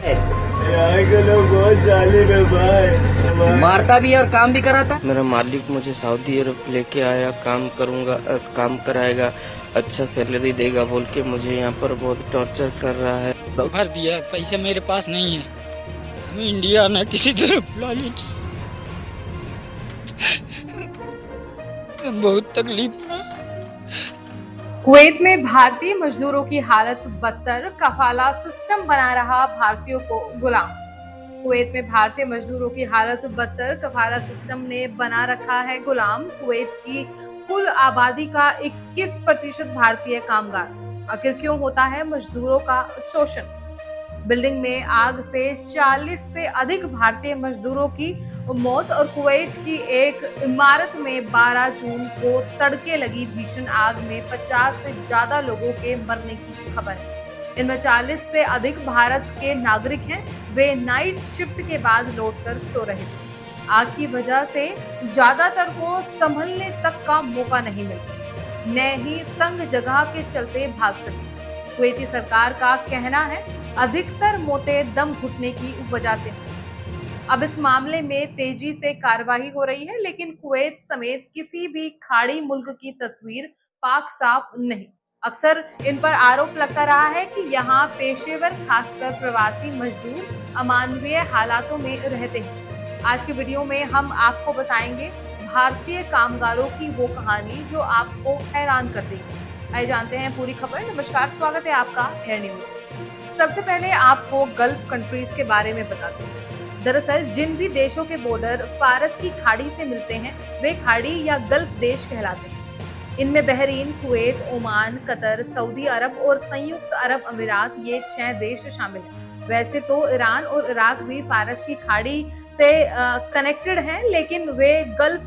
यहाँ के लोग बहुत जालिम है भाई, मारता भी है और काम भी कराता। मेरा मालिक मुझे सऊदी अरब लेके आया, काम करूँगा, काम कराएगा, अच्छा सैलरी देगा बोल के मुझे यहाँ पर बहुत टॉर्चर कर रहा है। भर दिया, पैसे मेरे पास नहीं है, हम इंडिया ना किसी तरह बुला लीजिए। बहुत तकलीफ है। कुवैत में भारतीय मजदूरों की हालत बदतर, कफाला सिस्टम बना रहा भारतीयों को गुलाम। कुवैत में भारतीय मजदूरों की हालत बदतर, कफाला सिस्टम ने बना रखा है गुलाम कुवैत की कुल आबादी का 21% भारतीय कामगार। आखिर क्यों होता है मजदूरों का शोषण? बिल्डिंग में आग से 40 से अधिक भारतीय मजदूरों की मौत और कुवैत की एक इमारत में 12 जून को तड़के लगी भीषण आग में 50 से ज्यादा लोगों के मरने की खबर है। इनमें 40 से अधिक भारत के नागरिक हैं। वे नाइट शिफ्ट के बाद लौटकर सो रहे थे। आग की वजह से ज्यादातर को संभलने तक का मौका नहीं मिला, न ही तंग जगह के चलते भाग सके। कुवैती सरकार का कहना है अधिकतर मौतें दम घुटने की वजह से। अब इस मामले में तेजी से कार्रवाई हो रही है, लेकिन कुवैत समेत किसी भी खाड़ी मुल्क की तस्वीर पाक साफ नहीं। अक्सर इन पर आरोप लगता रहा है कि यहाँ पेशेवर, खासकर प्रवासी मजदूर अमानवीय हालातों में रहते हैं। आज की वीडियो में हम आपको बताएंगे भारतीय कामगारों की वो कहानी जो आपको हैरान कर देगी। आइए जानते हैं पूरी खबर। नमस्कार, स्वागत है आपका एयर न्यूज में। सबसे पहले आपको गल्फ कंट्रीज के बारे में बताते हैं। दरअसल जिन भी देशों के बॉर्डर फारस की खाड़ी से मिलते हैं वे खाड़ी या गल्फ देश कहलाते हैं। इनमें बहरीन, कुवैत, ओमान, कतर, सऊदी अरब और संयुक्त अरब अमीरात, ये 6 देश शामिल हैं। वैसे तो ईरान और इराक भी फारस की खाड़ी से कनेक्टेड हैं, लेकिन वे गल्फ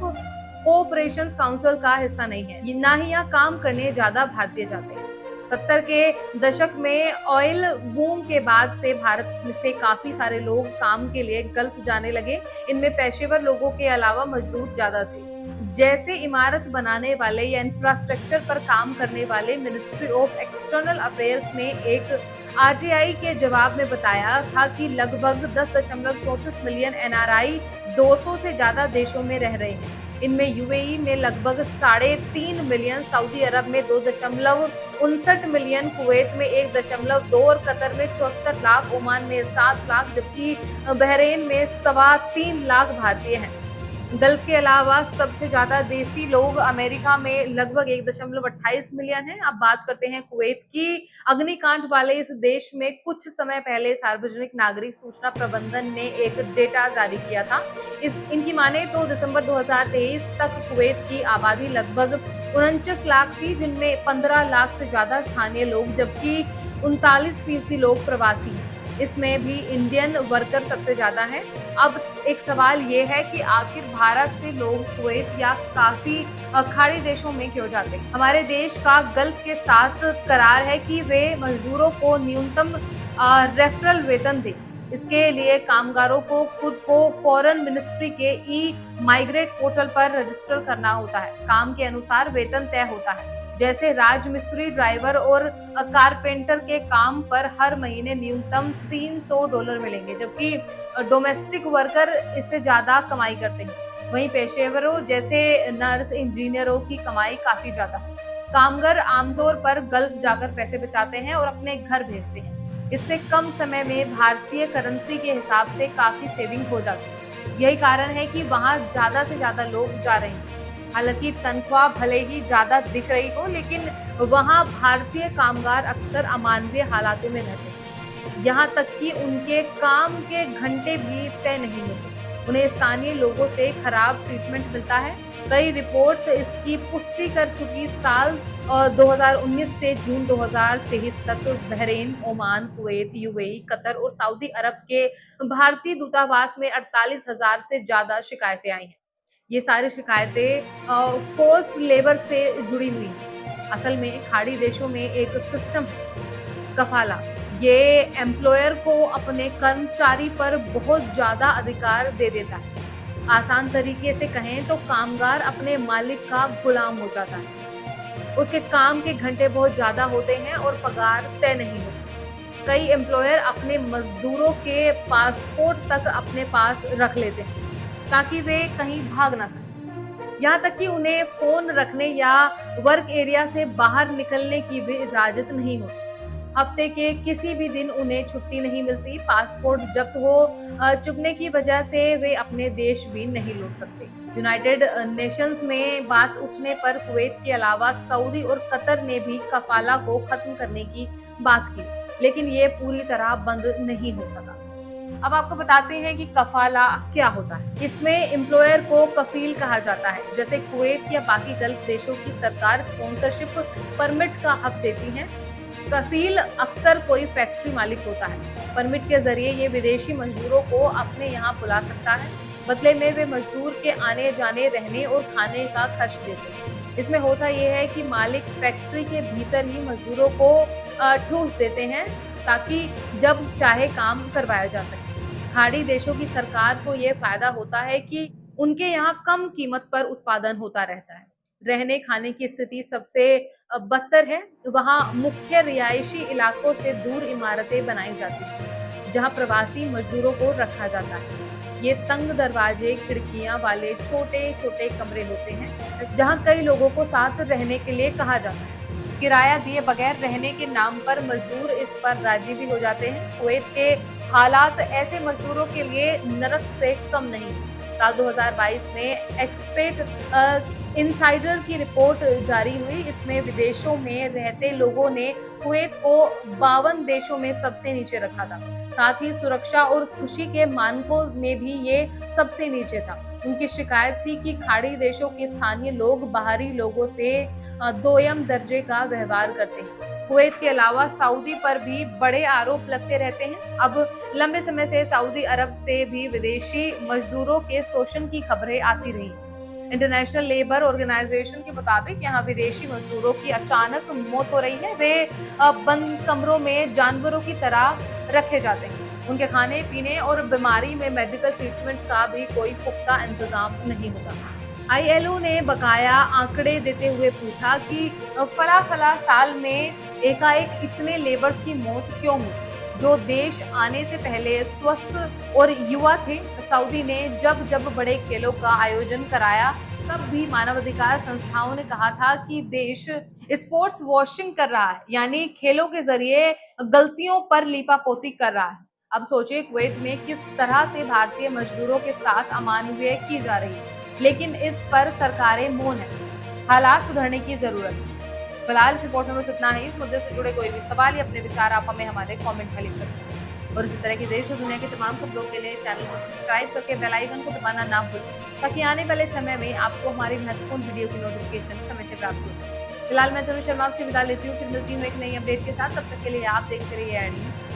कोऑपरेशन काउंसिल का हिस्सा नहीं है। ना ही यहाँ काम करने ज्यादा भारतीय जाते हैं। 70 के दशक में ऑयल बूम के बाद से भारत से काफी सारे लोग काम के लिए गल्फ जाने लगे। इनमें पेशेवर लोगों के अलावा मजदूर ज्यादा थे, जैसे इमारत बनाने वाले या इंफ्रास्ट्रक्चर पर काम करने वाले। मिनिस्ट्री ऑफ एक्सटर्नल अफेयर्स ने एक आरटीआई के जवाब में बताया था कि लगभग 10.34 मिलियन एनआरआई 200 से ज्यादा देशों में रह रहे हैं। इनमें यूएई में लगभग 3.5 मिलियन, सऊदी अरब में 2.59 मिलियन, कुवैत में 1.2 और कतर में 74 लाख, ओमान में 7 लाख, जबकि बहरीन में 3.25 लाख भारतीय हैं। गल्फ के अलावा सबसे ज्यादा देसी लोग अमेरिका में लगभग 1.28 मिलियन हैं। अब बात करते हैं कुवैत की। अग्निकांड वाले इस देश में कुछ समय पहले सार्वजनिक नागरिक सूचना प्रबंधन ने एक डेटा जारी किया था। इनकी माने तो दिसंबर 2023 तक कुवैत की आबादी लगभग 49 लाख थी, जिनमें 15 लाख से ज्यादा स्थानीय लोग, जबकि 39% लोग प्रवासी हैं। इसमें भी इंडियन वर्कर सबसे ज्यादा हैं। अब एक सवाल ये है कि आखिर भारत से लोग कुवैत या काफी खाड़ी देशों में क्यों जाते हैं? हमारे देश का गल्फ के साथ करार है कि वे मजदूरों को न्यूनतम रेफरल वेतन दें। इसके लिए कामगारों को खुद को फॉरेन मिनिस्ट्री के ई माइग्रेट पोर्टल पर रजिस्टर करना होता है। काम के अनुसार वेतन तय होता है। जैसे राजमिस्त्री, ड्राइवर और कारपेंटर के काम पर हर महीने न्यूनतम $300 मिलेंगे, जबकि डोमेस्टिक वर्कर इससे ज्यादा कमाई करते हैं। वहीं पेशेवरों जैसे नर्स, इंजीनियरों की कमाई काफी ज्यादा है। कामगार आमतौर पर गल्फ जाकर पैसे बचाते हैं और अपने घर भेजते हैं। इससे कम समय में भारतीय करेंसी के हिसाब से काफी सेविंग हो जाती है। यही कारण है कि वहाँ ज्यादा से ज्यादा लोग जा रहे हैं। हालांकि तनख्वाह भले ही ज्यादा दिख रही हो, लेकिन वहाँ भारतीय कामगार अक्सर अमानवीय हालातों में रहते हैं। यहाँ तक कि उनके काम के घंटे भी तय नहीं होते। उन्हें स्थानीय लोगों से खराब ट्रीटमेंट मिलता है। कई रिपोर्ट्स इसकी पुष्टि कर चुकी। साल 2019 से जून 2023 तक Bahrain, Oman, Kuwait, UAE, Qatar और सऊदी अरब के भारतीय दूतावास में 48,000 से ज्यादा शिकायतें आई हैं। ये सारी शिकायतें फोर्स्ड लेबर से जुड़ी हुई हैं। असल में खाड़ी देशों में एक सिस्टम है कफाला। ये एम्प्लॉयर को अपने कर्मचारी पर बहुत ज्यादा अधिकार दे देता है। आसान तरीके से कहें तो कामगार अपने मालिक का गुलाम हो जाता है। उसके काम के घंटे बहुत ज्यादा होते हैं और पगार तय नहीं होती। कई एम्प्लॉयर अपने मजदूरों के पासपोर्ट तक अपने पास रख लेते हैं ताकि वे कहीं भाग ना सकें। यहाँ तक कि उन्हें फोन रखने या वर्क एरिया से बाहर निकलने की भी इजाजत नहीं होती। हफ्ते के किसी भी दिन उन्हें छुट्टी नहीं मिलती। पासपोर्ट जब्त हो चुकने की वजह से वे अपने देश भी नहीं लौट सकते। यूनाइटेड नेशंस में बात उठने पर कुवैत के अलावा सऊदी और कतर ने भी कफाला को खत्म करने की बात की, लेकिन ये पूरी तरह बंद नहीं हो सका। अब आपको बताते हैं कि कफाला क्या होता है। इसमें एम्प्लॉयर को कफील कहा जाता है। जैसे कुवैत या बाकी गल्फ देशों की सरकार स्पॉन्सरशिप परमिट का हक देती है, कफील अक्सर कोई फैक्ट्री मालिक होता है। परमिट के जरिए ये विदेशी मजदूरों को अपने यहाँ बुला सकता है। बदले में वे मजदूर के आने जाने, रहने और खाने का खर्च देते हैं। इसमें होता यह है कि मालिक फैक्ट्री के भीतर ही मजदूरों को ठूस देते हैं ताकि जब चाहे काम करवाया जा सके। खाड़ी देशों की सरकार को यह फायदा होता है कि उनके यहाँ कम कीमत पर उत्पादन होता रहता है। रहने खाने की स्थिति सबसे बदतर है। वहाँ मुख्य रिहायशी इलाकों से दूर इमारतें बनाई जाती हैं जहाँ प्रवासी मजदूरों को रखा जाता है। ये तंग दरवाजे, खिड़कियां वाले छोटे छोटे कमरे होते हैं जहाँ कई लोगों को साथ रहने के लिए कहा जाता है। किराया दिए बगैर रहने के नाम पर मजदूर इस पर राजी भी हो जाते हैं। कुवैत के हालात ऐसे मजदूरों के लिए नरक से कम नहीं। साल 2022 में एक्सपेट इनसाइडर की रिपोर्ट जारी हुई। इसमें विदेशों में रहते लोगों ने कुवैत को 52 देशों में सबसे नीचे रखा था। साथ ही सुरक्षा और खुशी के मानकों में भी ये सबसे नीचे था। उनकी शिकायत थी कि खाड़ी देशों के स्थानीय लोग बाहरी लोगों से दोयम दर्जे का व्यवहार करते हैं। कुवैत के अलावा सऊदी पर भी बड़े आरोप लगते रहते हैं। अब लंबे समय से सऊदी अरब से भी विदेशी मजदूरों के शोषण की खबरें आती रही। इंटरनेशनल लेबर ऑर्गेनाइजेशन के मुताबिक यहाँ विदेशी मजदूरों की अचानक मौत हो रही है। वे बंद कमरों में जानवरों की तरह रखे जाते हैं। उनके खाने पीने और बीमारी में मेडिकल ट्रीटमेंट का भी कोई पुख्ता इंतजाम नहीं होता। ILO ने बकाया आंकड़े देते हुए पूछा कि फला साल में एकाएक इतने लेबर्स की मौत क्यों हुई जो देश आने से पहले स्वस्थ और युवा थे। सऊदी ने जब बड़े खेलों का आयोजन कराया तब भी मानवाधिकार संस्थाओं ने कहा था कि देश स्पोर्ट्स वॉशिंग कर रहा है, यानी खेलों के जरिए गलतियों पर लीपापोती कर रहा है। अब सोचिए कुवैत में किस तरह से भारतीय मजदूरों के साथ अमानवीय की जा रही है, लेकिन इस पर सरकारें मौन है। हालात सुधरने की जरूरत है। फिलहाल इस रिपोर्ट में बस इतना ही। इस मुद्दे से जुड़े कोई भी सवाल या अपने विचार आप हमें हमारे कमेंट में लिख सकते हैं। और इसी तरह की देश और दुनिया की तमाम खबरों के लिए चैनल को सब्सक्राइब करके बेल आइकन को दबाना ना भूलें ताकि आने वाले समय में आपको हमारी महत्वपूर्ण वीडियो की नोटिफिकेशन समय से प्राप्त हो सके। फिलहाल मैं तनु शर्मा आपसे विदा लेती हूँ। फिर मिलती हूँ एक नई अपडेट के साथ। तब तक के लिए आप देखते रहिए एड न्यूज।